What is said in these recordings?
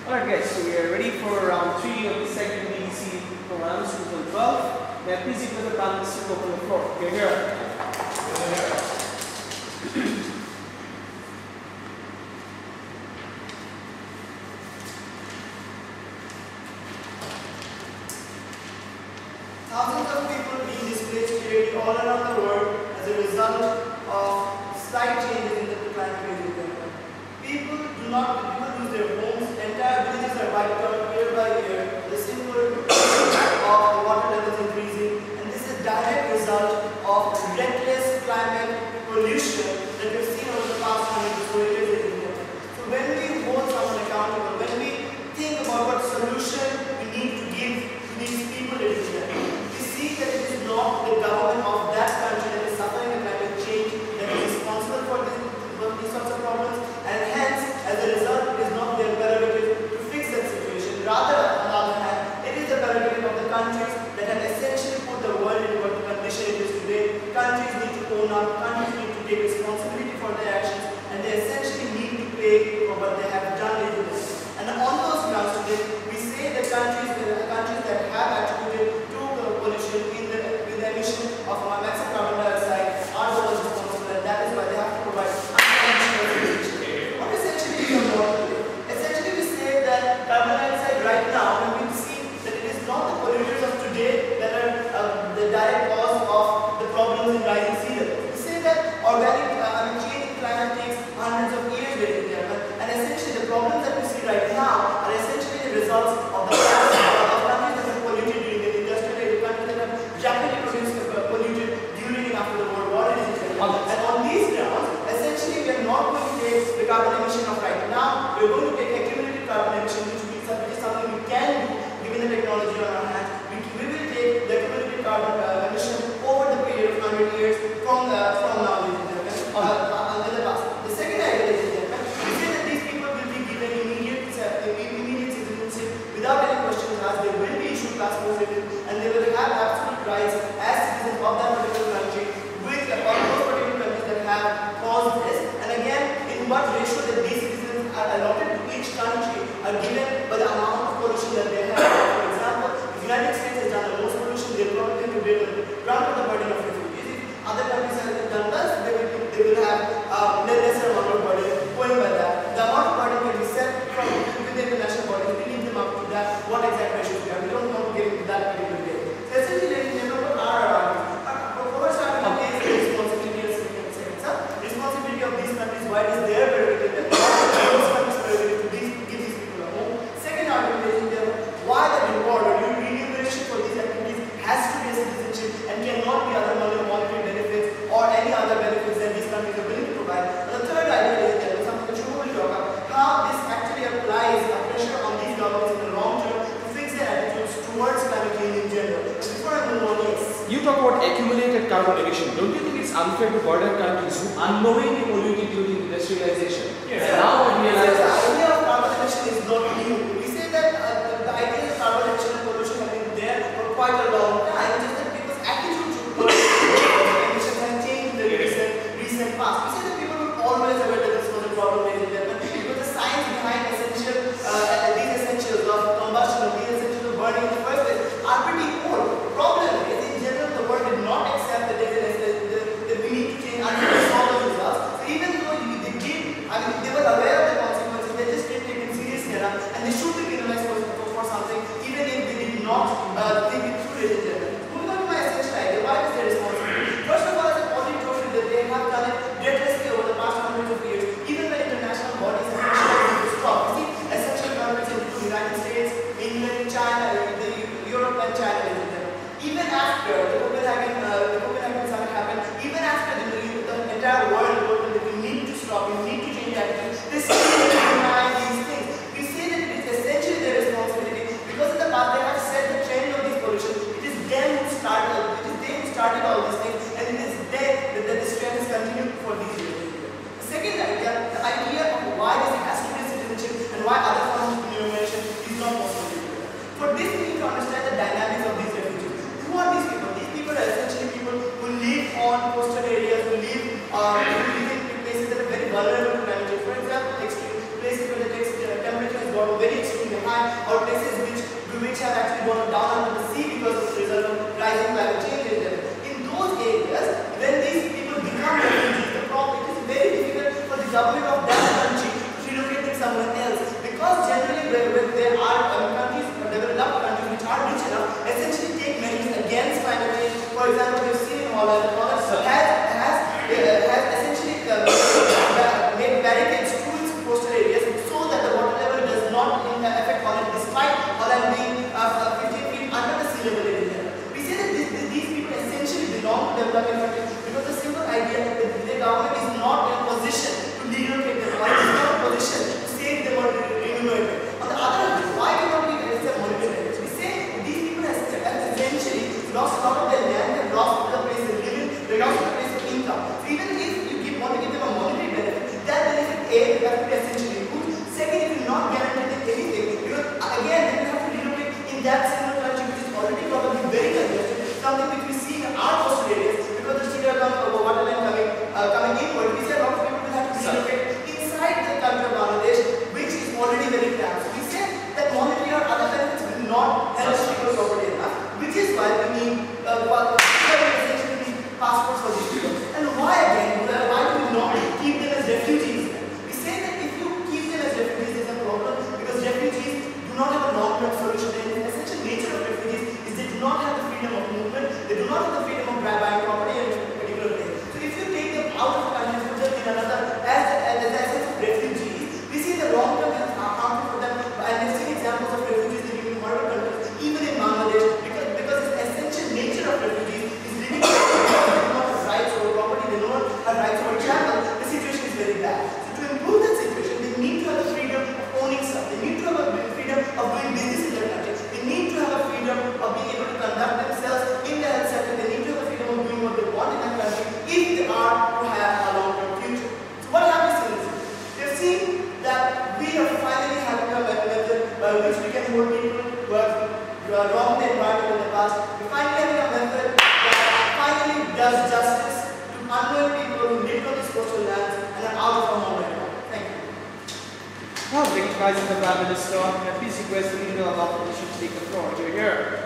Alright guys, so we are ready for round 3 of the second BDC PRO AMS 2012. May I please request the panelists to open the floor. Okay, here. Thousands of people being displaced daily all around the world as a result of slight changes in the climate. People lose their homes, entire villages are wiped out year by year, the simple of the water levels increasing, and this is a direct result of reckless climate pollution that we've seen over the past 100 years in India. So when we hold someone accountable, when we think about what solution we need to give to these people in India, we see that it is not the government of that country that is suffering the climate change that is responsible for these sorts of problems, and hence, as a result, it is not their prerogative to fix that situation. Rather, on the other hand, it is the prerogative of the countries that have essentially put the world into what the condition it is today. Countries need to own up, countries need to take responsibility for their actions, and they essentially need to pay for what they have done in this. And on those grounds today, we say that countries that have attributed to pollution with the emission of maximum carbon dioxide are the ones responsible, and that is why they have to provide unconditional solutions. What essentially is important today? Essentially, we say that carbon dioxide right now, when we see that it is not the polluters of today that are the direct cause of the problems in rising sea level. We say that organic change in climate takes hundreds of years within there, and essentially the problems that we see right now are essentially the results of the past of countries that have polluted during the industrial age, countries that have rapidly polluted during and after the World War. And on these grounds, essentially we are not going to take the carbon emission of right now, we are going to take accumulated carbon emission, which is something we can do given the technology on our hands. We will take the accumulated carbon emission over the period of 100 years from now in the past. The second idea is that we say that these people will be given immediate citizenship without any questions asked. They will be issued passports, and they will have absolute rights as citizens of that particular country with all those particular countries that have caused this. And again, in what ratio that these citizens are allotted to each country are given by the amount of pollution that they have. For example, if the United States has done the most pollution, they will probably to grant the burden of refugees. If other countries have done less, they will have lesser amount of burden going by that. The amount of burden can be set from within the national bodies. We leave them up to that, what exact measures we have. We don't want to get into that particular way. So essentially, ladies and gentlemen, what are our arguments? First argument is the responsibility of citizens. Responsibility of these countries, why it is their prerogative, those countries' prerogative to give these people a home. Second argument is why the reward or remuneration for these activities has to be a citizenship and cannot be other monetary benefits or any other benefits that these countries are willing to provide. And the third idea is something that Shubha will talk about, how this actually applies a pressure on these governments in the long term to fix their attitudes towards climate change in general. Before I move on, yes. You talk about accumulated carbon emission. Don't you think it's unfair to burden countries who unknowingly polluted during industrialization? Yes. And now we realize the idea of carbon emission is not new. We say that the idea of carbon emission and pollution have been there for quite a long time. It's just that people's attitude to emissions has changed in the recent past. We say that people were always aware that this was a problem in India, but the science behind these essentials of combustion, of these essentials of burning in the first place are pretty old. The problem is, in general, the world did not accept that we need to change until we saw those results. So even though they did, they were aware of the consequences, they just didn't take it seriously enough, and they should be penalized for something, even if they did not think it through in general. Moving on to my essential idea, why is their responsibility? First of all, as I've already told you, that they have done it recklessly over the past hundreds of years, even when international bodies have tried to stop. You see, essential countries include the United States, England, China, Europe and China. Even after the Copenhagen developing countries, because the simple idea that the government is not in a position to relocate them, or is not in a position to save them or remunerate them. On the other hand, why cannot we accept monetary benefits? We say these people have essentially lost a lot of their land, they lost the place they live in, they lost the place of income. So even if you want to give them a monetary benefit, that benefit A will have to be essentially good. Second, it will not guarantee them anything, because again they will have to relocate in that single country which is already probably very congested, something which we see in our coastal areas, because the city water line coming inward. We say a lot of people will have to relocate inside the country of Bangladesh, which is already very cramped. So we say that monetary or other benefits will not help people properly enough, which is why we need essentially passports for these people. And why again? Why do we not keep them as refugees? We say that if you keep them as refugees, there's a problem, because refugees do not have a long-term solution. The essential nature of refugees is they do not have the freedom of movement, they do not have the freedom of buying property in a particular place. So if you take them out of the country, put them in another as the essence of refugees, we see the long-term is harmful for them. And we've seen examples of refugees living in horrible countries, even in Bangladesh, because the essential nature of refugees is living in a country they do not have rights over property, they do not have rights over travel. The situation is very bad. So to improve that situation, they need to have the freedom of owning stuff. They need to have a freedom of doing business in their country. They need to have a freedom of being able to conduct themselves in the health sector. They need to have the freedom of doing what they want in their country if they are to have a long-term future. So what happens in this? We have seen that we are finally having a method by which we can hold people who have wronged the environment in the past. We're finally having a method that finally does justice to unknown people who live on these coastal lands and are out of our home right now. Thank you. Now, recognizing the Prime Minister, may I please request the Leader of Opposition to take the floor. You're here.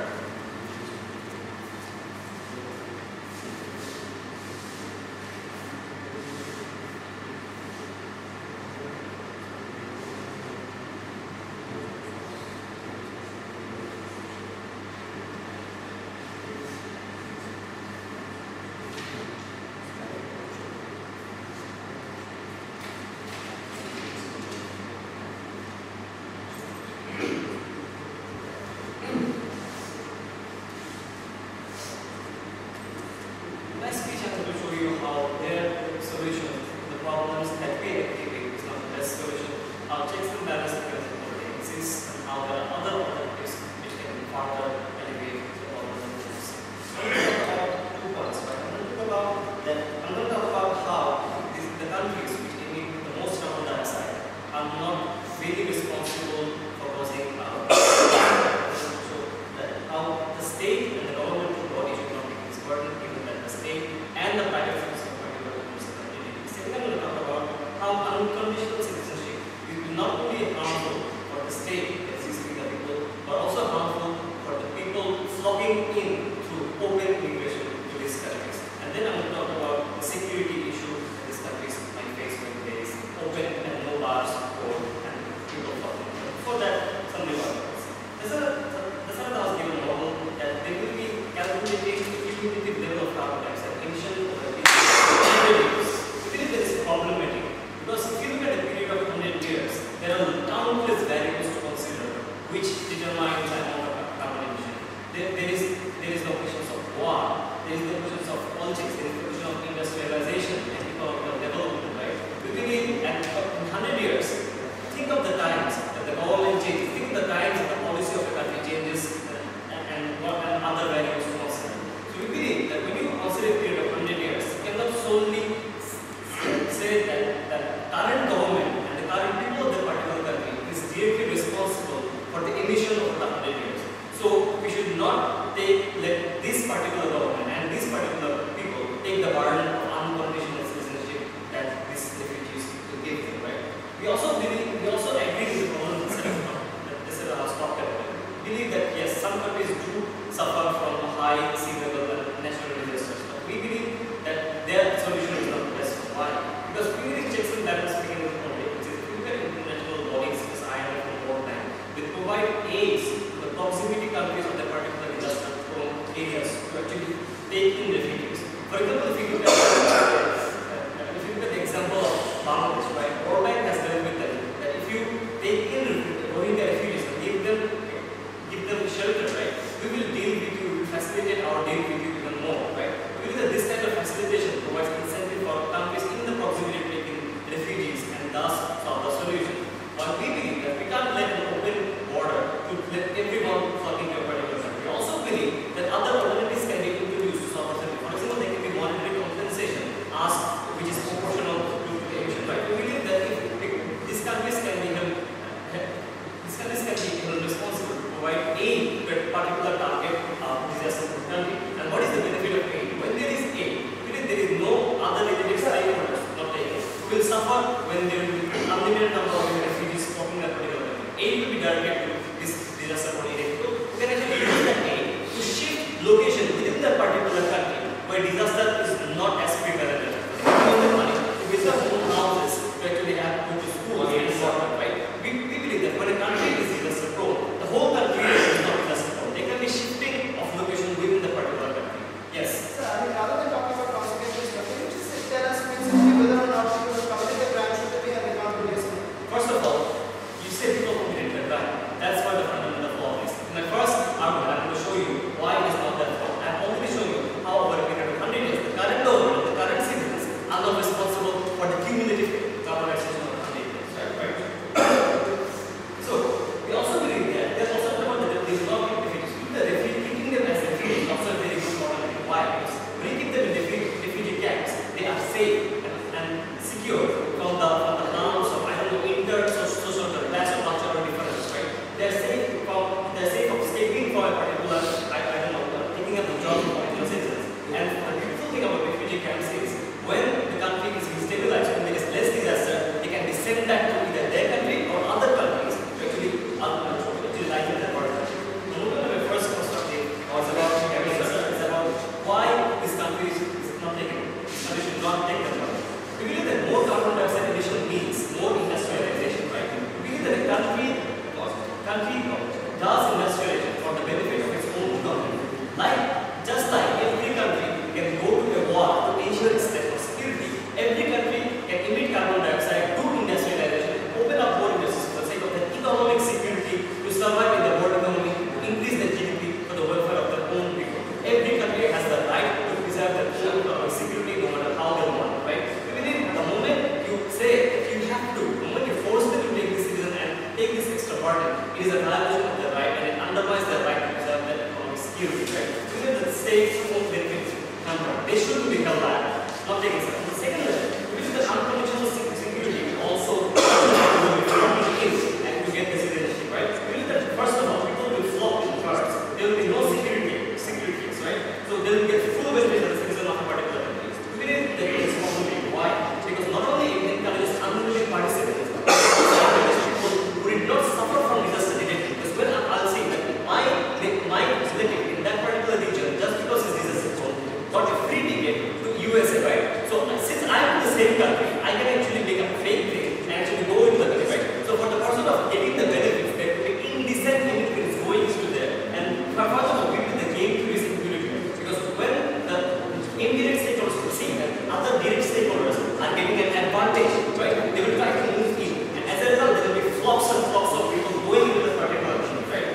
Unconditional citizenship is not only harmful for the state that is the people, but also harmful for the people flocking in through open immigration to these countries. And then I'm going to talk about the security issue that these countries might face when there is open and no bars for and people flocking. Before that, some developments. The Senate has given a model that they will be calculating the cumulative level of carbon dioxide emission over a period. We believe that is problematic. Because if you look at a period of 100 years, there are countless variables to consider which determine the amount of carbon emission. There is no question of war, there is no question of politics, there is no question of industrialization and economic development, right? We believe at 100 years, think of the times that the government changes, think of the times that the policy of the country changes and other variables to consider. So we believe that when you consider a period of 100 years, you cannot solely say that the current government and the current people of the particular country is directly responsible for the emission over the 100 years. So we should not let this particular government and these particular people take the burden of unconditional citizenship that these refugees will give them, right? We also agree with the problem that this is talked about. We believe that yes, some countries do suffer from high sea level and natural disasters, but we believe that their solution is not the best. Why? Because periodic checks and balances begin with conflict. If you look at international bodies such as IMF and World Bank, they provide aids to the proximity countries of the particular disaster-prone areas to actually take in refugees. For example, if you look at the example of Bangladesh, right? World Bank has dealt with them that if you take in Rohingya refugees and give them shelter, right? We will deal with you, we will facilitate our deal with you even more, right? We believe that this believe that other alternatives can be introduced to solve the problem. For example, there can be monetary compensation asked, which is proportional to the emission. Right? We believe that if these countries can be held responsible to provide aid to a particular target disaster country. And what is the benefit of aid? When there is aid, there is no other related stakeholders not taking it. We will suffer when there will be unlimited number of refugees talking that particular country. Aid will be directed to this disaster area. So we can actually use that aid to shift location within that particular country where disaster is not as prevalent. The money to build their own houses to actually have to go to school and so on, right? We believe that when a country is disaster prone, the whole country is not disaster prone. There can be shifting of location within the particular country. Yes. Sir, I mean, rather than talking about consequences, can you just tell us specifically whether or not you have committed the crime should they be and not be listening? First of all, you say people committed the crime. That's why the fundamental law is. In the first argument, I'm going to show you why it is not that wrong. I'm already showing you how over a period of 100 years, the current government, the current citizens are not responsible for the cumulative carbonization of 100 years. Right? So, we also believe that there's also the point that there is not refugees. Keeping them as refugees is also a very good model. Why? Because when you keep them in refugee camps, they are safe and secure from the harms of, I don't know, social class or cultural differences, right? They're safe from escaping from a particular, I don't know, taking up the job of particular citizens. And the beautiful thing about refugee camps is when the country is destabilized, when there is less disaster, they can be sent back to either their country or other countries to actually lighten their burden. The movement of my first perspective was about why this country is not taking it. And we should not take the burden. We believe that more carbon dioxide emission means more industrialization, right? We believe that a country does industrialization for the benefit of its own economy. Just like every country can go to a war to ensure its national security, every country can emit carbon dioxide, do industrialization, open up more industries for the sake of the economic security to survive in the world economy, to increase the GDP for the welfare of their own people. Every country has the right to preserve their own economic security no matter how they want, right? We believe the moment you say that you have to, the moment you force them to take this citizen and take this extra burden, it is a violation of their right and it undermines their right to preserve their economic security, right? We believe that the states won't benefit number. They should be held back, not taking something. The second level, we believe that unconditional security also in and to get the citizenship, right? We believe that first of all, people will flock in cards. There will be no security, right? So they will get full benefit as a citizen of a particular country. We believe that it is possible. Why? Because not only it encourages unwilling participants, but people who did not suffer from disaster directly. Because when I'll say that my relative in that particular region, just because it's disaster prone, got a free ticket to USA, right? So since I'm in the same country, I can actually make a fake thing and actually go into the country, right? So for the person of getting the benefits, there will be indecent benefits going into there. And furthermore, we will the game to this impunity. Because when the indirect stakeholders will see that other direct stakeholders are getting an advantage, right? They will try to move in. And as a result, there will be flocks and flocks of people going into the particular country, right?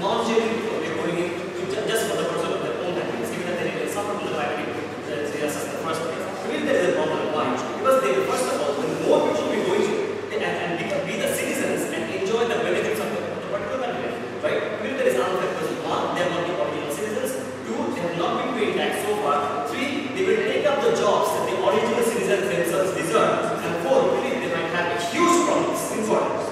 Non-genuine people, they're going in just for the person of their own country, given that they will suffer from the primary disaster in the first place. I mean, there is a problem. Why? Because they will, first of all, when more people will be going in and be the citizens and enjoy the benefits of the particular country, right? I mean, there is unfair because one, they are not the original citizens. Two, they have not been paying tax so far. Three, they will take up the jobs that the original citizens themselves deserve. And four, really, they might have a huge problems in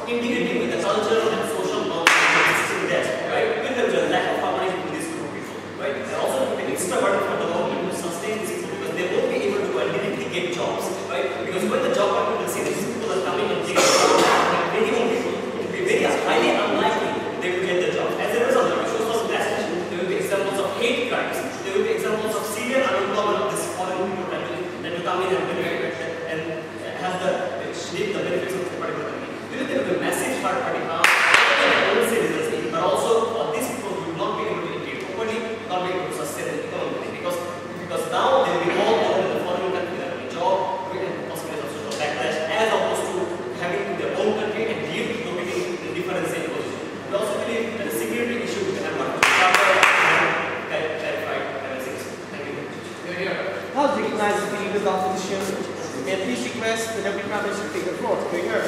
integrating with the cultural and social norms existing there, right? Because there is a lack of harmony between these group of people, right? And also an extra burden for the government to sustain these people because they won't be able to directly get jobs, right? Because when the job market will see these people are coming and taking jobs and many more people, it will be very highly unlikely they will get the job. As a result, there will be there will be examples of hate crimes, there will be examples of severe unemployment of this foreign people that will come in and have reap the benefits of this particular country. There will be a massive third party harm to the citizens, but also these people will not be able to integrate properly, not be able to sustain the economy because now they will be all over the foreign country, they have a job, and possibly of social backlash, as opposed to having their own country and locating in different same position. We also believe that the security issue will have not clarified. Thank you. I'll recognize the legal opposition. May I please request the Deputy Prime Minister to take the floor. Bring her.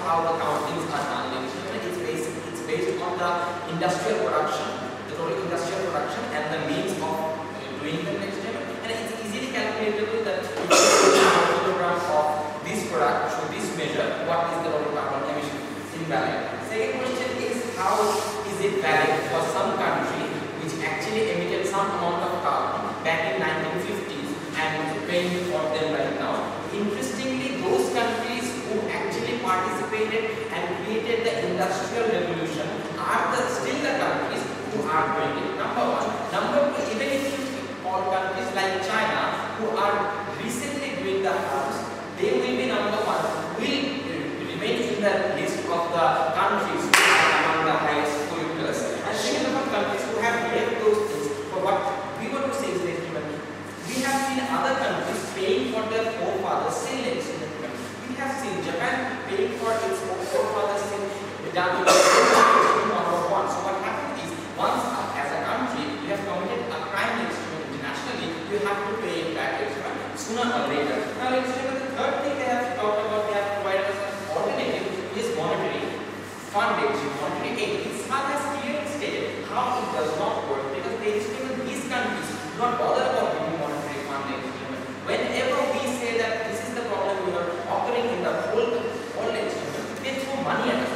how the countings are done. It's based on the industrial production, the total industrial production, and the means of doing the next step. And it's easily calculatable that if you put 1 kilogram of this product through this measure, what is the total carbon emission? It's invalid. Second question is, how is it valid for some country which actually emitted some amount of carbon back in 1950s and paying for them right now? Interestingly, those countries who actually participated and created the industrial revolution are still the countries who are doing it. Number one. Number two, even if you call countries like China who are recently doing the arms, they will be number one, will remain in the list of the countries who are among the highest polluters. And second of all, countries who have left those things for what we want to say is we have seen other countries paying for their forefathers sin. We have seen Japan paying for its forefathers sin down to number one. So what happens is, once as a country you have committed a crime internationally, you have to pay it back sooner or later. Now let's look at the third thing they have talked about. They have provided us an alternative, is monetary funding, monetary aid. This one has clearly stated how it does not work, because these countries do not bother about giving monetary funding. Whenever we say that this is the problem we are occurring in the whole instrument, they throw money at us.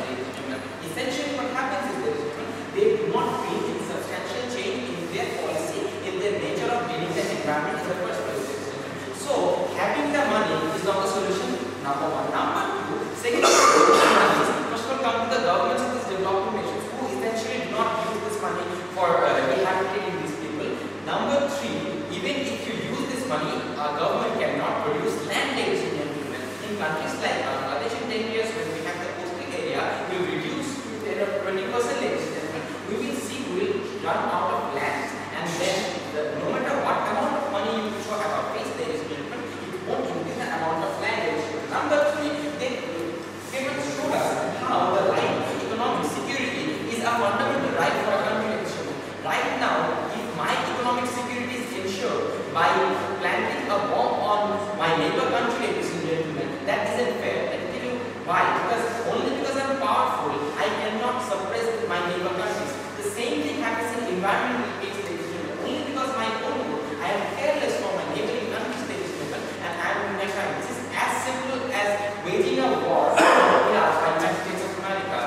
Essentially what happens is that they do not bring in substantial change in their policy, in their nature of dealing with the environment in the first place. So having the money is not the solution, number one. Number two, second, first of all come to the governments of these developing nations who essentially do not use this money for rehabilitating these people. Number three, even if you use this money, our government cannot produce land development. In countries like Bangladesh, in 10 years when we have the coastal area, we will reduce to 10 or 20% development. We will see we will run out of land, and then no matter what amount of money you throw at our face, there is development, it won't increase the amount of land development. Number three, they will show us how the right to economic security is a fundamental right for a country. Right now, if my economic security is ensured by planting a bomb on my neighbor country, ladies and gentlemen, that isn't fair. Let me tell you why. Only because I'm powerful, I cannot suppress my neighbor countries. The same thing happens in environmental case, ladies and gentlemen. Only because my own group, I am careless for my neighboring countries, ladies and gentlemen, and I am in my crime. This is as simple as waging a war in the United States of America.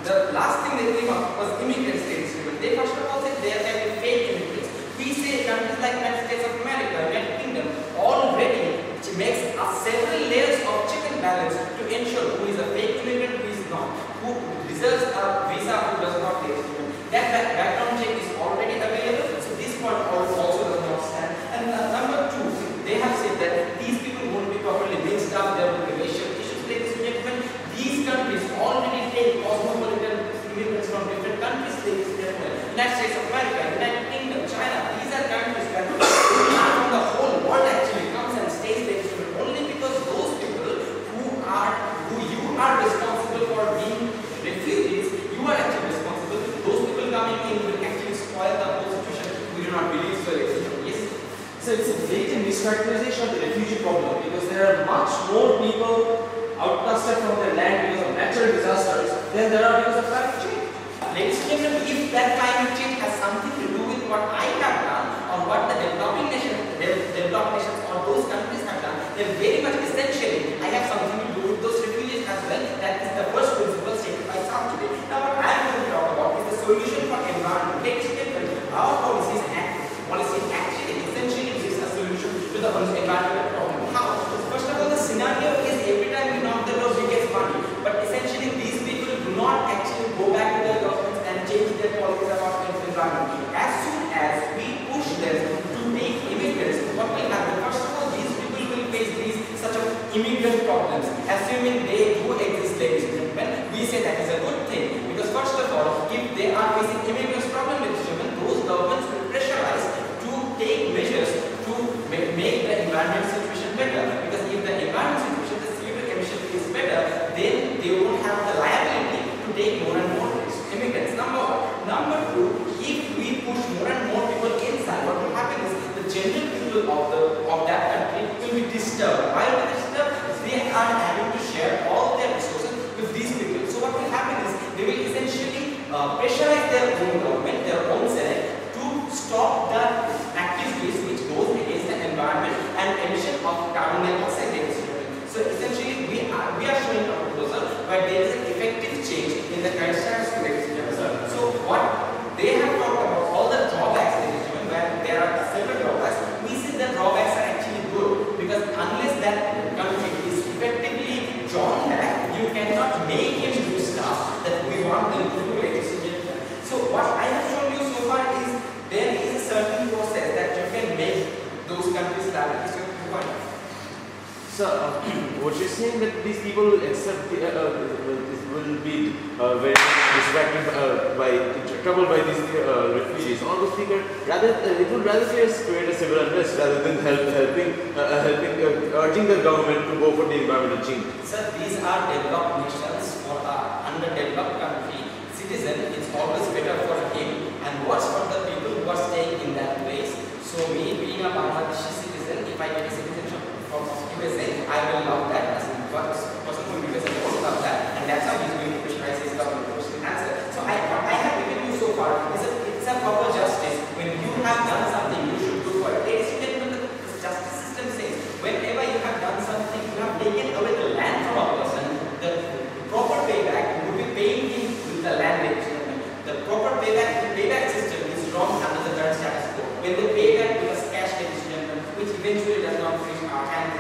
The last thing they came up was immigrants, ladies and gentlemen. They first of all said they are kind of fake immigrants. We say countries like United States of America, United Kingdom, already makes several layers of check and balance to ensure who is a fake immigrant, who is not, who deserves a visa, who does not. That background check is already available, so this point also does not stand. And number two, they have said that these people won't be properly mixed up, there will be racial issues, ladies and gentlemen. These countries already take cosmopolitan immigrants from different countries, ladies and gentlemen. United States of America, United Kingdom, China, these are countries where from the whole world actually comes and stays, ladies and gentlemen, only because those people who you are responsible for being refugees, you are actually responsible. Those people coming in will actually spoil the whole situation. We do not believe so, ladies and gentlemen. Yes? So it's a blatant mischaracterization of the refugee problem, because there are much more people outcasted from their land because of natural disasters than there are because of climate change. Ladies and gentlemen, if that climate change has something to do with what I have done or what the developing nations or those countries have done, then very much essentially I have something to do with those refugees as well. That is the first principle stated by South today. Now what I am going to talk about is the solution for environment. Ladies and gentlemen, our policy actually essentially gives a solution to the environmental problem. How? First of all, the scenario is every time we knock the door, we get money. But essentially these people do not actually go back to their governments and change their policies about the environment. As soon as we push them to take immigrants, what will happen? First of all, these people will face these such of immigrant problems. Assuming they do exist, ladies and gentlemen, we say that is a good thing. Because first of all, if they are facing immigrants problem, ladies and gentlemen, those governments will pressurize to take measures to make the environment situation better. Because if the environment situation, the CO2 emission is better, then they won't have the liability to take more and more immigrants. Number one. Number two, if we push more and more people inside, what will happen is the general people of that country will be disturbed. Why will they be disturbed? They are having to share all their own government, their own Senate, to stop the activities which goes against the environment and emission of carbon dioxide. So essentially, we are showing a proposal where there is an effective change in the current status quo. So what they have talked about, all the drawbacks, where there are several drawbacks, we see the drawbacks are actually good, because unless that country is effectively drawn back, you cannot make him do stuff that we want them to do. So what I have shown you so far is there is a certain process that you can make those countries liable. So, what you're saying that these people will accept will be very distracted troubled by these refugees. Honestly speaker, it would rather create a civil unrest rather than urging the government to go for the environmental change. Sir, these are developed nations. For an underdeveloped country citizen, it's always better for him and worse for the people who are staying in that place. So me being a Bangladeshi citizen, if I get a citizenship from USA, I will love that. As a person from USA, I will love that, and that's how he's going to pressurize his government to answer. So I have given you so far is it's a proper justice. When you have done something, you should do for it. Ladies and gentlemen, the justice system says whenever you have done something, you have taken away the land from a person, the proper payback would be paying him with the land. Ladies and gentlemen, the proper payback system is wrong under the current status quo. When the payback becomes cash, ladies and gentlemen, which eventually does not reach our hand.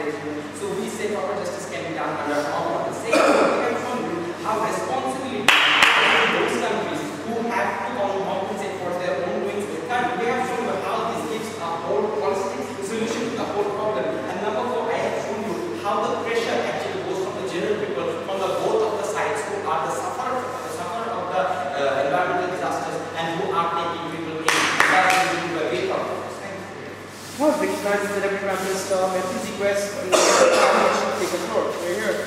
So we say proper justice can be done under our model. Say we have shown you how responsibly those countries who have to compensate for their own doings. We have shown you how this gives a whole holistic solution to the whole problem. And number 4, I have shown you how the pressure actually goes from the general people, from the both of the sides who are the sufferer of the environmental disasters and who are taking people in. Well, recognizing that every Prime Minister refugee quest should take a floor. We're here.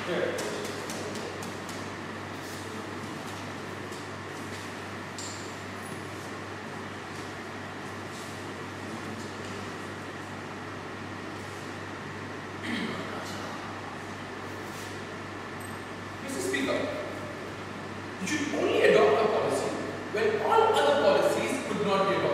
Here. Mr. Speaker, you should only adopt a policy when all other policies could not be adopted.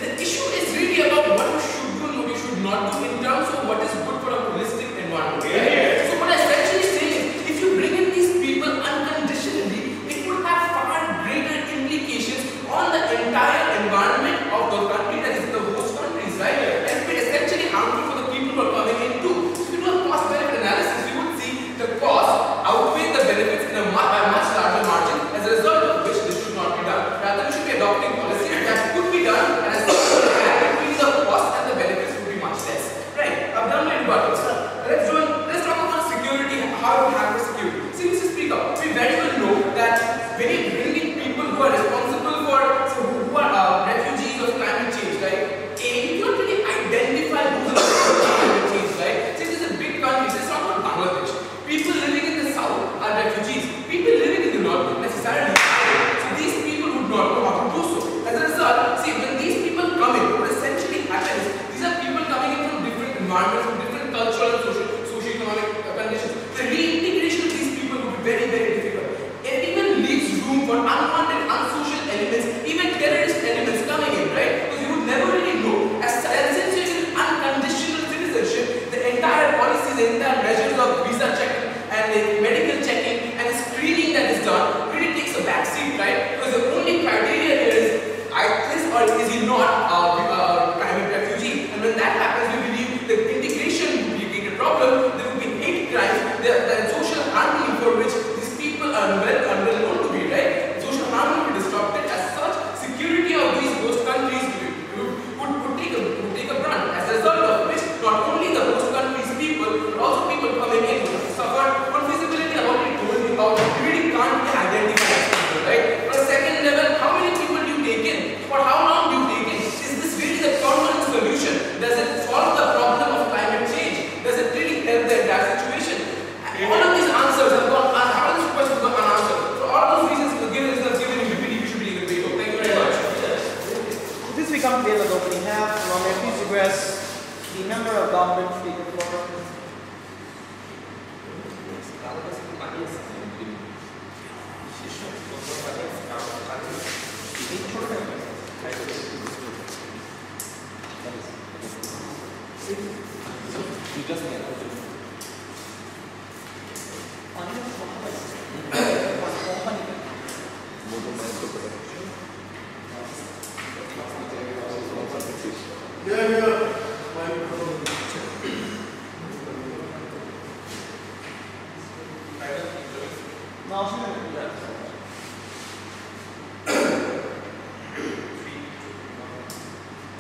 The issue is really about what we should do and what we should not do in terms of what is good for a holistic environment. Right? So what I essentially say is, if you bring in these people unconditionally, it would have far greater implications on the entire environment of the country, that is the host countries, right? And it would be essentially harmful for the people who are coming in too. So if you do a cost-benefit analysis, you would see the cost outweigh the benefits in a much larger margin, as a result of which this should not be done. Rather, we should be adopting policies that could be done, and as between the cost and the benefits would be much less. Right? I've done my rebuttal. Let's talk about security, how we handle security. See, Mr. Speaker, we very well know that when you bring in people who are responsible for, who are refugees of climate change, right? You don't really identify who's responsible for climate change, right? See, this is a big country. It's not about Bangladesh. People living in the south are refugees. People living in the north don't necessarily are. So these people would not know how to do so. As a result, see, when these people come in, what essentially happens, these are people coming in from different environments, from different cultural and socio-economic conditions. The reintegration of these people would be very, very difficult. It even leaves room for unwanted, unsocial elements, even terrorist elements coming in, right? Because you would never really know. Since you're in unconditional citizenship, the entire policy, the entire measures of visa checking and the medical checking and the screening that is done really takes a backseat, right? Because the only criteria here is, this or is he not a climate refugee? And when that happens, we believe the integration would be a bigger problem. There would be hate crimes, the social harmony for which these people are well known to be, right? Social harmony would be disrupted. As such, security of these host countries would take a brunt. As a result of which, not only the host countries' people, but also people coming in would suffer. On feasibility, I've already told you how you really can't be identified as people, right? On a second level, how many people do you take in? For how long do you take in? Is this really the permanent solution? Does it solve the problem of climate change? Does it really help the entire situation? All of these answers have gone, how are these questions gone unanswered? For all those reasons, given you believe you should be in the debate. Thank you very much. This we come to the end of the opening half. Now may I please request the member of government to take the floor.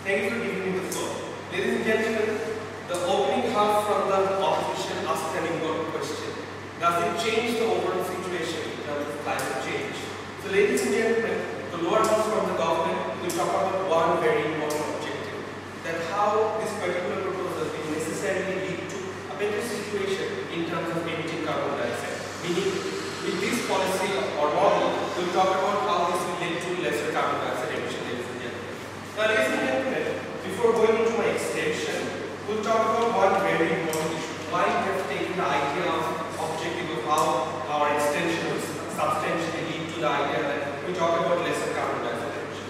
Thank you for giving me the floor. Ladies and gentlemen, the opening half from the opposition asked an important question. Does it change the overall situation in terms of climate change? So ladies and gentlemen, the lower house from the government will talk about one very important objective, that how this particular proposal will necessarily lead to a better situation in terms of emitting carbon dioxide. Meaning, with this policy or model, we'll talk about how this will lead to lesser carbon dioxide emission, ladies and gentlemen. Now, ladies and gentlemen, before going into my extension, we'll talk about one very important issue. Why we have taken the idea of objective of how our extension will substantially lead to the idea that we talk about lesser carbon dioxide emission.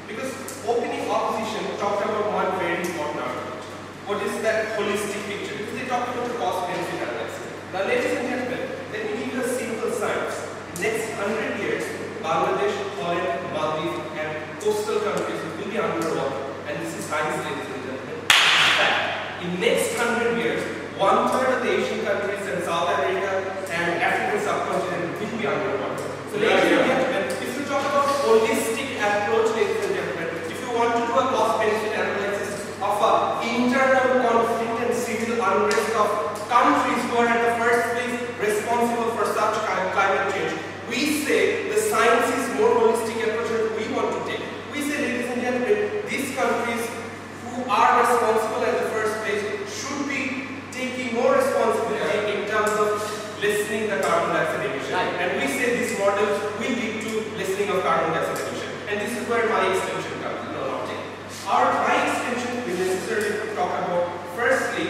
Because opening opposition talked about one very important argument. What is that holistic picture? Because they talked about the cost benefit analysis. Now, ladies and gentlemen, let me give you a simple science. Next 100 years, Bangladesh, Holland, Maldives, and coastal countries will be underwater. And this is science, ladies and gentlemen. In fact, in next 100 years, 1/3 of the Asian countries and South America and African subcontinent will be underwater. So, ladies and gentlemen, if you talk about holistic approach, ladies and gentlemen, if you want to do a cost-benefit analysis of an internal conflict and civil unrest of countries who are at the first place responsible for such climate change, we say the science is more holistic approach that we want to take. We say, ladies and gentlemen, these countries who are responsible at the first place should be taking more responsibility in terms of lessening the carbon dioxide emission. And we say this model will lead to lessening of carbon dioxide emission. And this is where my extension comes in. My extension will necessarily talk about, firstly,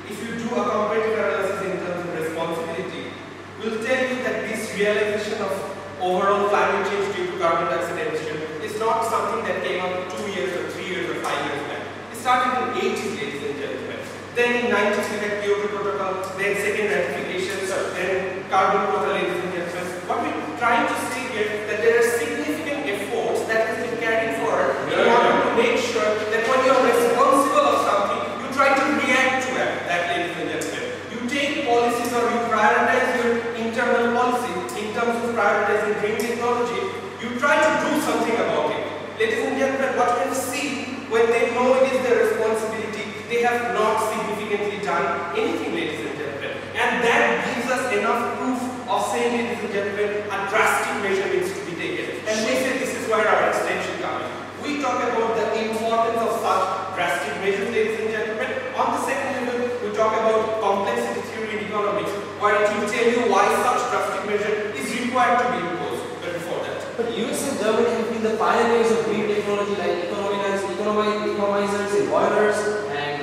if you do a comparative analysis in terms of responsibility, we'll tell you that this realization of overall climate change due to carbon dioxide emission is not something that came up 2 years or 3 years or 5 Then in 90s we had Kyoto Protocol, then second ratification, then carbon quota, ladies and gentlemen. What we're trying to say here that there are significant efforts that has been carried forward in order to make sure that when you are responsible of something, you try to react to that, ladies and gentlemen. You take policies or you prioritize your internal policy in terms of prioritizing green technology. You try to do something about it. Ladies and gentlemen, what we see when they know it is their responsibility, they have not significantly done anything, ladies and gentlemen. And that gives us enough proof of saying, ladies and gentlemen, a drastic measure needs to be taken. And we say this is where our extension comes in. We talk about the importance of such drastic measures, ladies and gentlemen. On the second level, we talk about complexity theory in economics, where it will tell you why such drastic measure is required to be imposed. But before that. But US and Germany have been the pioneers of green technology, like economizers in boilers and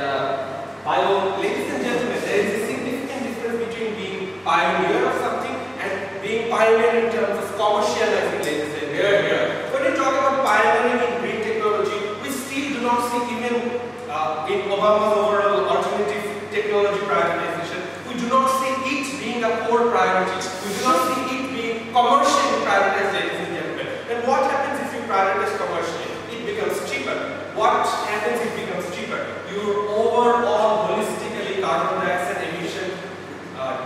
bio. Ladies and gentlemen, there is a significant difference between being pioneer of something and being pioneer in terms of commercializing, ladies and gentlemen. When you talk about pioneering in green technology, we still do not see even in Obama's overall alternative technology prioritization, we do not see it being a core priority. We do not see it being commercially prioritized, ladies and gentlemen. And what happens if you prioritize commercially? It becomes cheaper. What happens if it becomes cheaper? Your overall holistically carbon dioxide emission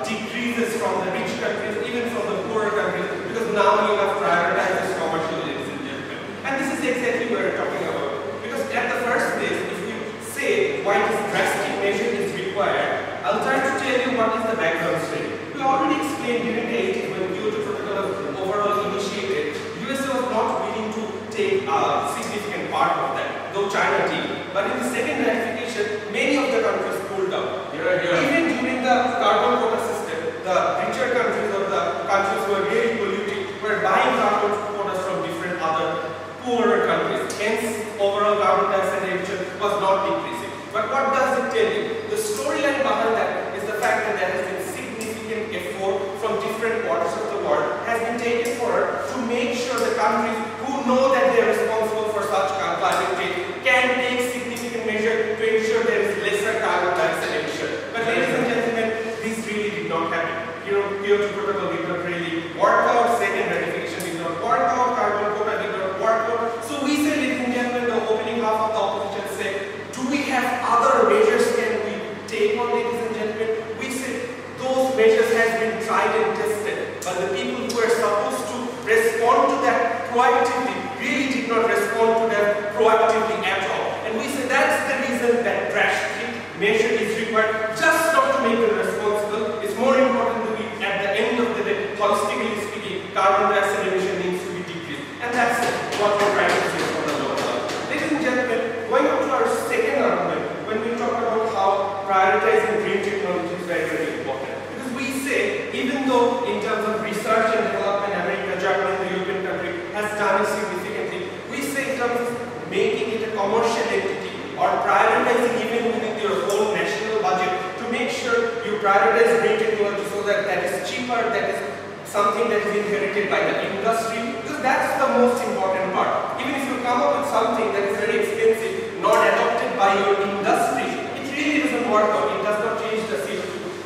decreases from the rich countries, even from the poorer countries, because now you have prioritized this commercial, ladies and gentlemen. And this is exactly what we're talking about. Because at the first place, if you say why this drastic measure is required, I'll try to tell you what is the background story. We already explained during the 80s when Kyoto Protocol was overall initiated, USA was not willing to take a significant part of that, though China did. But in the second ratification, many of the countries pulled out. Even during the carbon quota system, the richer countries or the countries who were really polluting were buying carbon quotas from different other poorer countries. Hence, overall carbon dioxide emission was not decreasing. But what does it tell you? The storyline behind that is the fact that there has been significant effort from different quarters of the world has been taken forward to make sure the countries who know that they are responsible for such climate change can take significant measures to ensure there is lesser carbon dioxide emission. But ladies and gentlemen, this really did not happen. Kyoto Protocol did not really work out, second ratification did not work out, carbon quota did not work out. So we say, ladies and gentlemen, the opening half of the opposition say, do we have other measures can we take on, ladies and gentlemen? We say those measures have been tried and tested, but the people who are supposed to respond to that proactively really did not respond to that proactively at all. And we say that's the reason that drastic measure is required, just not to make them responsible. It's more important to be, at the end of the day, holistically speaking, carbon dioxide emission needs to be decreased. And that's what we're trying to say from the lower level. Ladies and gentlemen, going on to our second argument, when we talk about how prioritizing green technology is very, very important. Because we say, even though in terms of research and development, America, Japan, and the European country has done it significantly, we say in terms of making it a commercial entity or prioritizing even within your whole national budget to make sure you prioritize green technology so that that is cheaper, that is something that is inherited by the industry, because that's the most important part. Even if you come up with something that is very expensive, not adopted by your industry, it really doesn't work out. It does not change the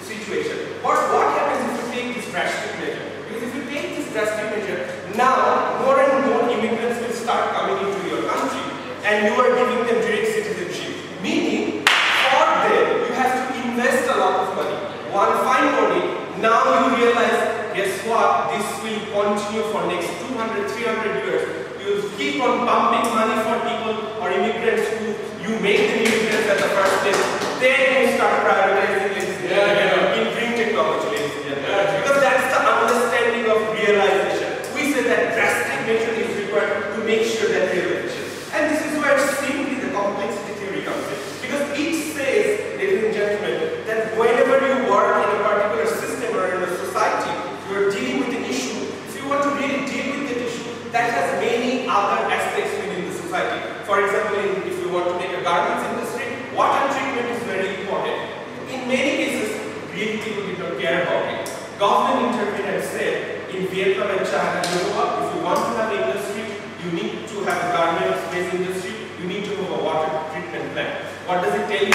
situation. But what happens if you take this drastic measure? Because if you take this drastic measure, now more and more immigrants will start coming into your country, and you are giving them direct citizenship. Meaning, for them, you have to invest a lot of money. One fine morning, now you realize, guess what? This will continue for next 200, 300 years. You keep on pumping money for people or immigrants who you make them immigrants at the first place. Then you start prioritizing in green technology, ladies and gentlemen. Because that's the understanding of realization. We say that drastic measure is required to make sure that realization. And this is where simply the complexity theory comes in. Because it says, ladies and gentlemen, that whenever you work in a particular system or in a society, you are dealing with an issue. If you want to really deal with that issue, that has many other aspects within the society. For example, if you want to make a garments industry, water treatment is very important. In many cases, really people did not care about it. Government intervened and said, in Vietnam and China, you know what, if you want to have an industry, you need to have a garment space industry, you need to have a water treatment plant. What does it tell you?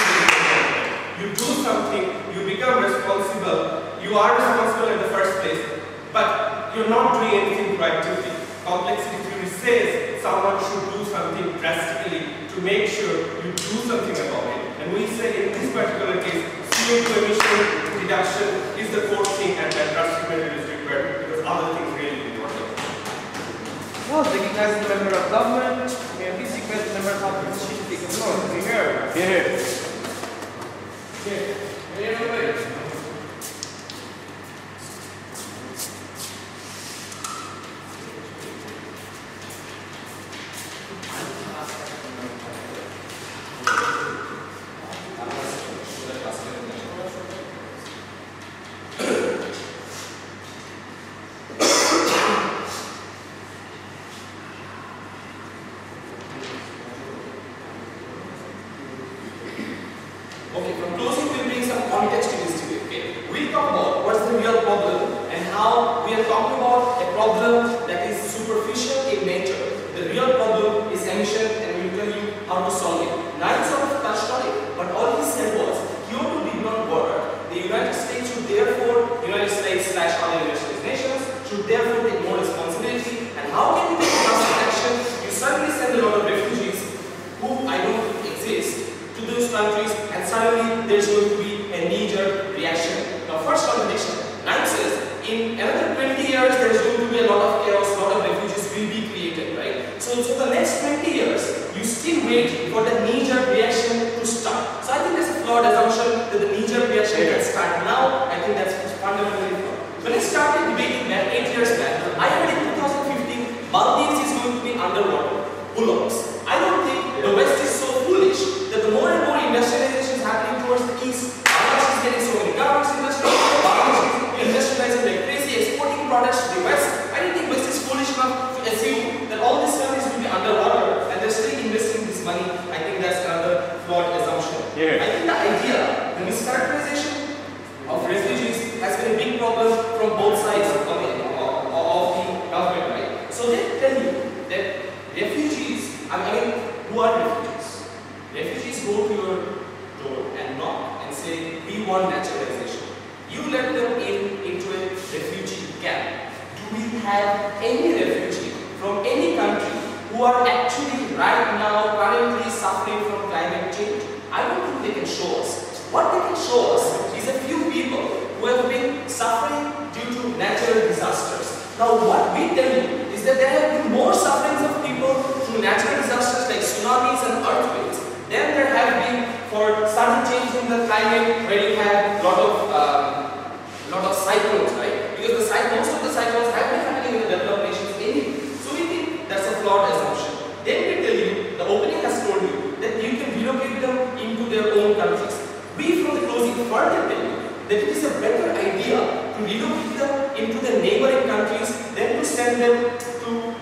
You do something, you become responsible, you are responsible in the first place, but you're not doing anything proactively. Complexity theory says someone should do something drastically to make sure you do something about it. And we say in this particular case, CO2 emission reduction is the core thing, and that drastic measure is required because other things really important. Well, recognizing the member of government, may I please request the member of opposition to take the floor? Here. Okay. Okay, from closing we'll bring some context to this debate. Okay, we'll talk about what's the real problem and how we are talking about a problem that is superficial in nature. The real problem is emission, and we'll tell you how to solve it. Nine sort of touched on it, but all he said was Kyoto did not work. The United States should therefore, United States / other industrialized nations should therefore take more responsibility. And how can we take drastic action? You suddenly send a lot of refugees who I don't think exist to those countries, and suddenly there's going to be a knee-jerk reaction. Now, first contradiction. Nine says, in another 20 years, there's going to be a lot of chaos, a lot of refugees will be created, right? So the next 20 years, you still wait for the knee-jerk reaction to start. So I think that's a flawed assumption that the knee-jerk reaction can start now. I think that's fundamentally flawed. When I started debating that 8 years back, I heard in 2015, Maldives is going to be underwater. Bullocks. I don't think the West is so foolish that the more and more industrialization is happening towards the east, Bangladesh is getting so many garments industry, Bangladesh is industrializing like crazy, exporting products to the West. I don't think West is foolish enough to assume that all these countries will be underwater and they're still investing this money. I think that's another flawed assumption. Yeah. I think the idea, the mischaracterization of refugees has been a big problem from both sides of the government, right? So they tell you that refugees, I mean, who are refugees? Refugees go to your door and knock and say, we want naturalization. You let them into a refugee camp. Do we have any refugee from any country who are actually right now currently suffering from climate change? I don't think they can show us. What they can show us is a few people who have been suffering due to natural disasters. Now what we tell you is that there have been more sufferings of people through natural disasters like tsunamis and earthquakes than there have been for sudden change in the climate where you have a lot of cyclones, right? Because most of the cyclones have been happening in the developed nations anyway. So we think that's a flawed assumption. Then we tell you, the opening has told you that you can relocate them into their own countries. We from the closing further tell you that it is a better idea to relocate them into the neighboring countries than to send them to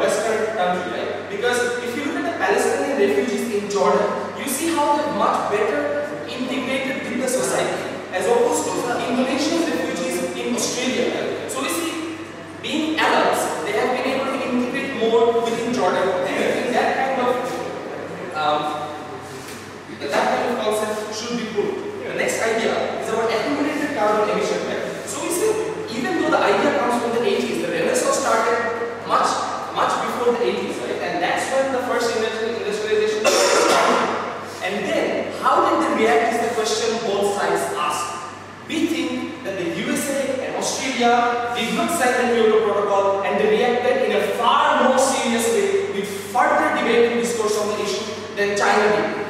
Western country, right? Because if you look at the Palestinian refugees in Jordan, you see how they're much better integrated with the society as opposed to Indonesian refugees in Australia, right? So we see, being Arabs, they have been able to integrate more within Jordan, and I think that kind of concept should be put. The next idea is about accumulated carbon emission, right? So we see, even though the idea comes from the 80s, the Renaissance started much before the 80s, right? And that's when the first industrialization started. And then, how did they react is the question both sides ask. We think that the USA and Australia did not sign the Kyoto Protocol, and they reacted in a far more serious way with further debate and discourse on the issue than China did.